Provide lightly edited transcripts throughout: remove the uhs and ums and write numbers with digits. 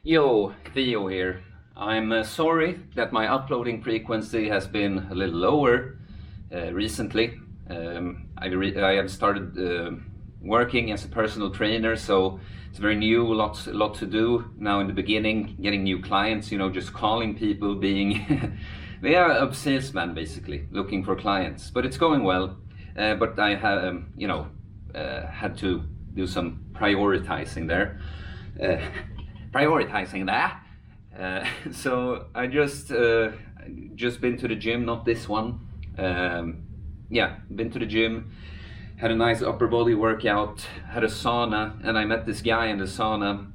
Yo, Theo here. I'm sorry that my uploading frequency has been a little lower recently. I have started working as a personal trainer, so it's very new, lot to do now in the beginning, getting new clients, just calling people, being yeah, a salesman basically, looking for clients. But it's going well, but I have, had to do some prioritizing there. Prioritizing that. So I just been to the gym, not this one. Yeah, been to the gym, had a nice upper body workout, had a sauna, and I met this guy in the sauna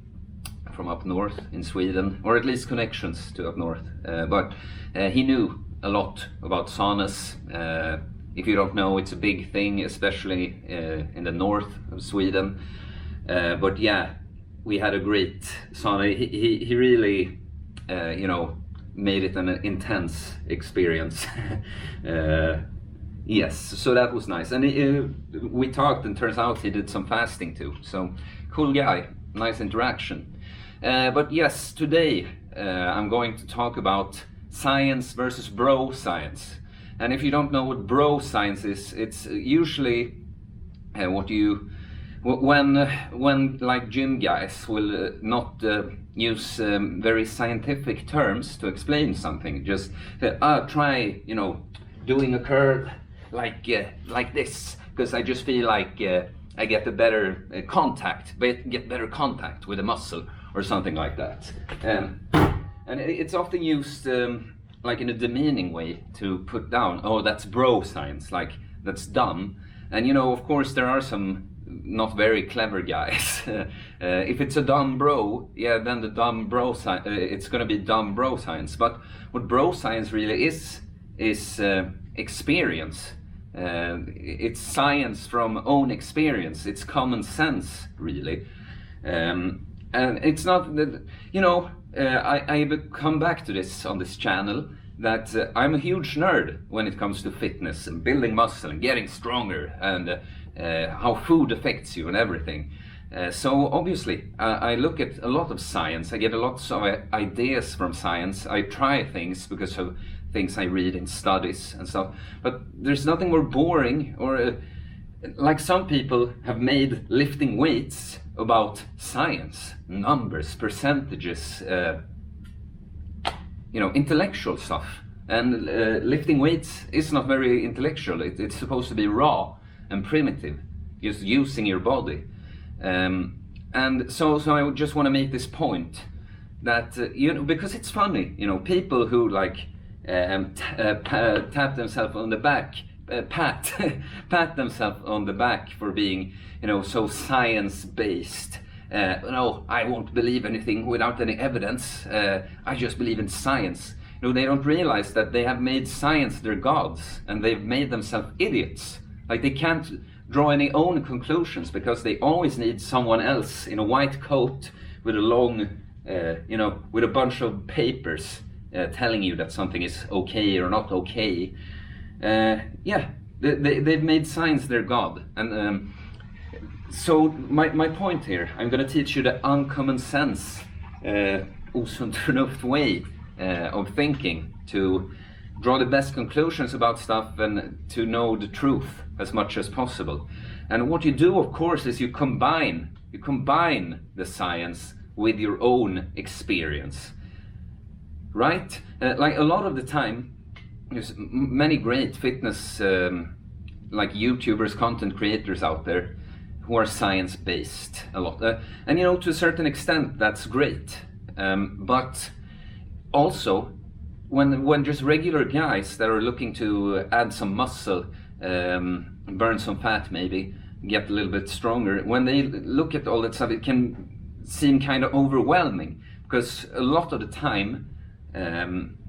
from up north in Sweden, or at least connections to up north. But he knew a lot about saunas. If you don't know, it's a big thing, especially in the north of Sweden. But yeah, we had a great sauna. He really, made it an intense experience. Yes, so that was nice. And we talked, and turns out he did some fasting too. So cool guy, nice interaction. But yes, today I'm going to talk about science versus bro science. And if you don't know what bro science is, it's usually when like gym guys will not use very scientific terms to explain something. Just try, doing a curl like this, because I just feel like I get a better get better contact with the muscle or something like that. And it's often used like in a demeaning way to put down, oh, that's bro science, like that's dumb. And of course there are some not very clever guys. If it's a dumb bro, yeah, then the dumb bro it's going to be dumb bro science. But what bro science really is experience. It's science from own experience. It's common sense, really. And it's not that, I come back to this on this channel, that I'm a huge nerd when it comes to fitness and building muscle and getting stronger, and how food affects you and everything. So obviously I look at a lot of science. I get a lot of ideas from science. I try things because of things I read in studies and stuff. But there's nothing more boring, or like some people have made lifting weights about science, numbers, percentages, intellectual stuff. And lifting weights is not very intellectual. It's supposed to be raw and primitive, just using your body. And so I just want to make this point that because it's funny, people who like tap themselves on the back, pat themselves on the back for being so science-based. No, I won't believe anything without any evidence. I just believe in science. They don't realize that they have made science their gods, and they've made themselves idiots. Like, they can't draw any own conclusions because they always need someone else in a white coat with a long, with a bunch of papers telling you that something is okay or not okay. Yeah, they've made science their god. And so my point here, I'm going to teach you the uncommon sense, osunt förnuft way of thinking, to draw the best conclusions about stuff and to know the truth as much as possible. And what you do, of course, is you combine the science with your own experience, right? Like a lot of the time, there's many great fitness like YouTubers, content creators out there who are science-based a lot. And to a certain extent, that's great. But also, when just regular guys that are looking to add some muscle, burn some fat maybe, get a little bit stronger, when they look at all that stuff, it can seem kind of overwhelming, because a lot of the time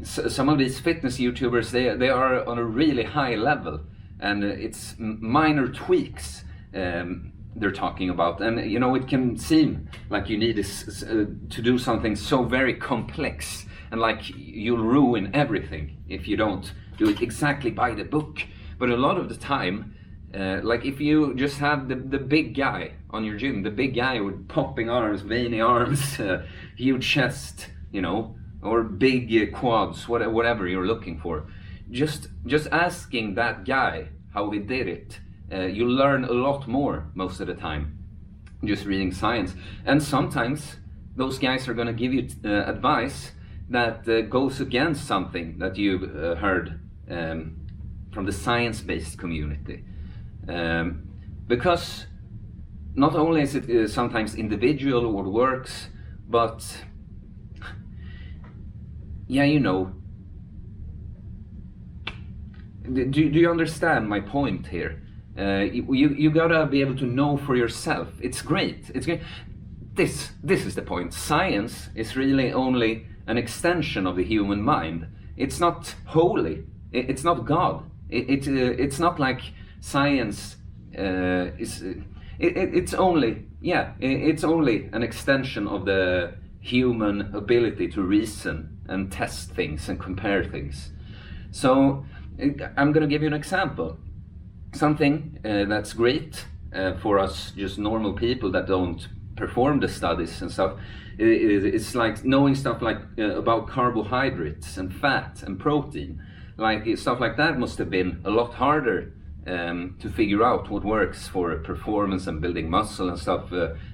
some of these fitness YouTubers, they are on a really high level, and it's minor tweaks they're talking about, and it can seem like you need to do something so very complex, and like you'll ruin everything if you don't do it exactly by the book. But a lot of the time Like if you just have the big guy on your gym, the big guy with popping arms, veiny arms, huge chest, you know, or big quads, whatever you're looking for. Just asking that guy how he did it, you learn a lot more most of the time, just reading science. And sometimes those guys are going to give you advice that goes against something that you've heard from the science-based community. Because not only is it sometimes individual what works, but yeah, you know, do you understand my point here? You gotta be able to know for yourself. It's great. It's great. This is the point. Science is really only an extension of the human mind. It's not holy. It's not God. It's not like science it's only an extension of the human ability to reason and test things and compare things. So I'm going to give you an example. Something that's great for us just normal people that don't perform the studies and stuff. It's like knowing stuff like about carbohydrates and fat and protein. Like stuff like that must have been a lot harder to figure out what works for performance and building muscle and stuff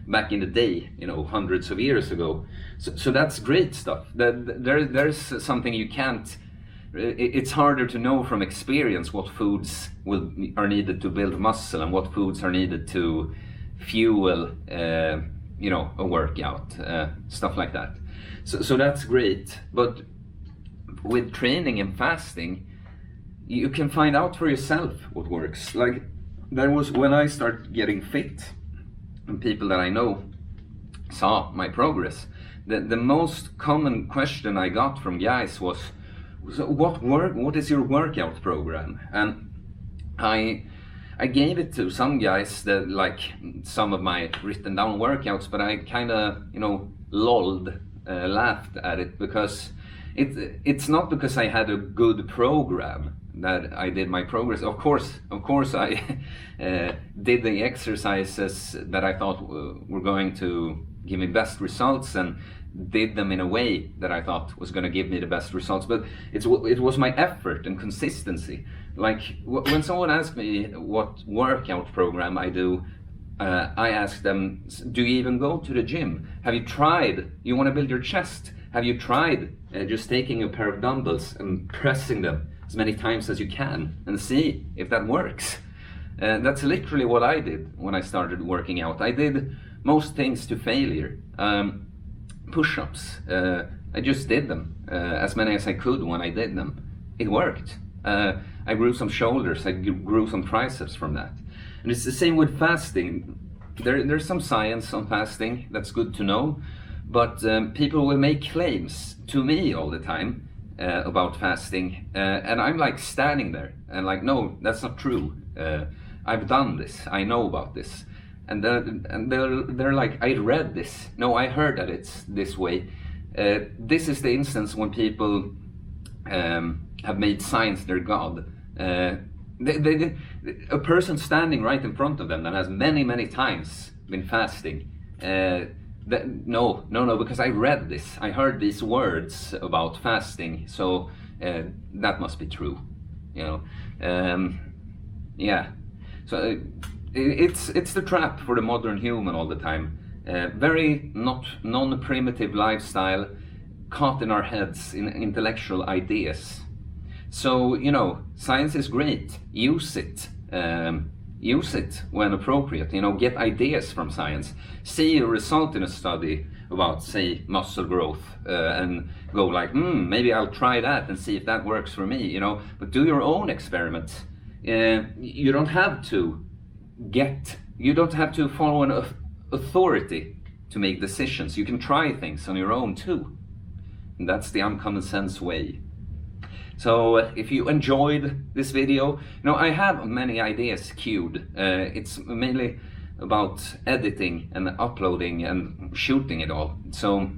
back in the day, you know, hundreds of years ago. So that's great stuff. There's something you can't. It's harder to know from experience what foods are needed to build muscle and what foods are needed to fuel, you know, a workout, stuff like that. So that's great. But with training and fasting, you can find out for yourself what works. Like there was when I started getting fit, and people that I know saw my progress. The most common question I got from guys was, so what is your workout program? And I gave it to some guys that like some of my written down workouts, but I kind of, you know, laughed at it, because it's not because I had a good program that I did my progress. Of course I did the exercises that I thought were going to give me best results, and did them in a way that I thought was going to give me the best results. But it was my effort and consistency. Like when someone asks me what workout program I do, I ask them, do you even go to the gym? Have you tried, you want to build your chest, have you tried just taking a pair of dumbbells and pressing them as many times as you can and see if that works? That's literally what I did when I started working out. I did most things to failure. Push-ups, I just did them, as many as I could when I did them. It worked. I grew some shoulders, I grew some triceps from that. And it's the same with fasting. There's some science on fasting that's good to know, but people will make claims to me all the time about fasting, and I'm like standing there and like, no, that's not true. I've done this, I know about this. And they're like, I read this. No, I heard that it's this way. This is the instance when people have made science their god. A person standing right in front of them that has many times been fasting. No, because I read this. I heard these words about fasting, so that must be true. You know, yeah. So. It's the trap for the modern human all the time. Very non-primitive lifestyle, caught in our heads in intellectual ideas. So, you know, science is great. Use it. Use it when appropriate. You know, get ideas from science. See a result in a study about, say, muscle growth, and go like, maybe I'll try that and see if that works for me. You know, but do your own experiments. You don't have to follow an authority to make decisions. You can try things on your own too. And that's the uncommon sense way. So if you enjoyed this video, you know, I have many ideas queued. It's mainly about editing and uploading and shooting it all. So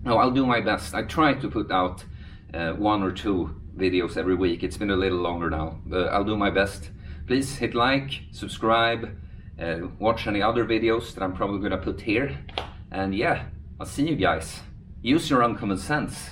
I'll do my best. I try to put out 1 or 2 videos every week. It's been a little longer now, but I'll do my best. please hit like, subscribe, watch any other videos that I'm probably gonna put here. And yeah, I'll see you guys. Use your own common sense.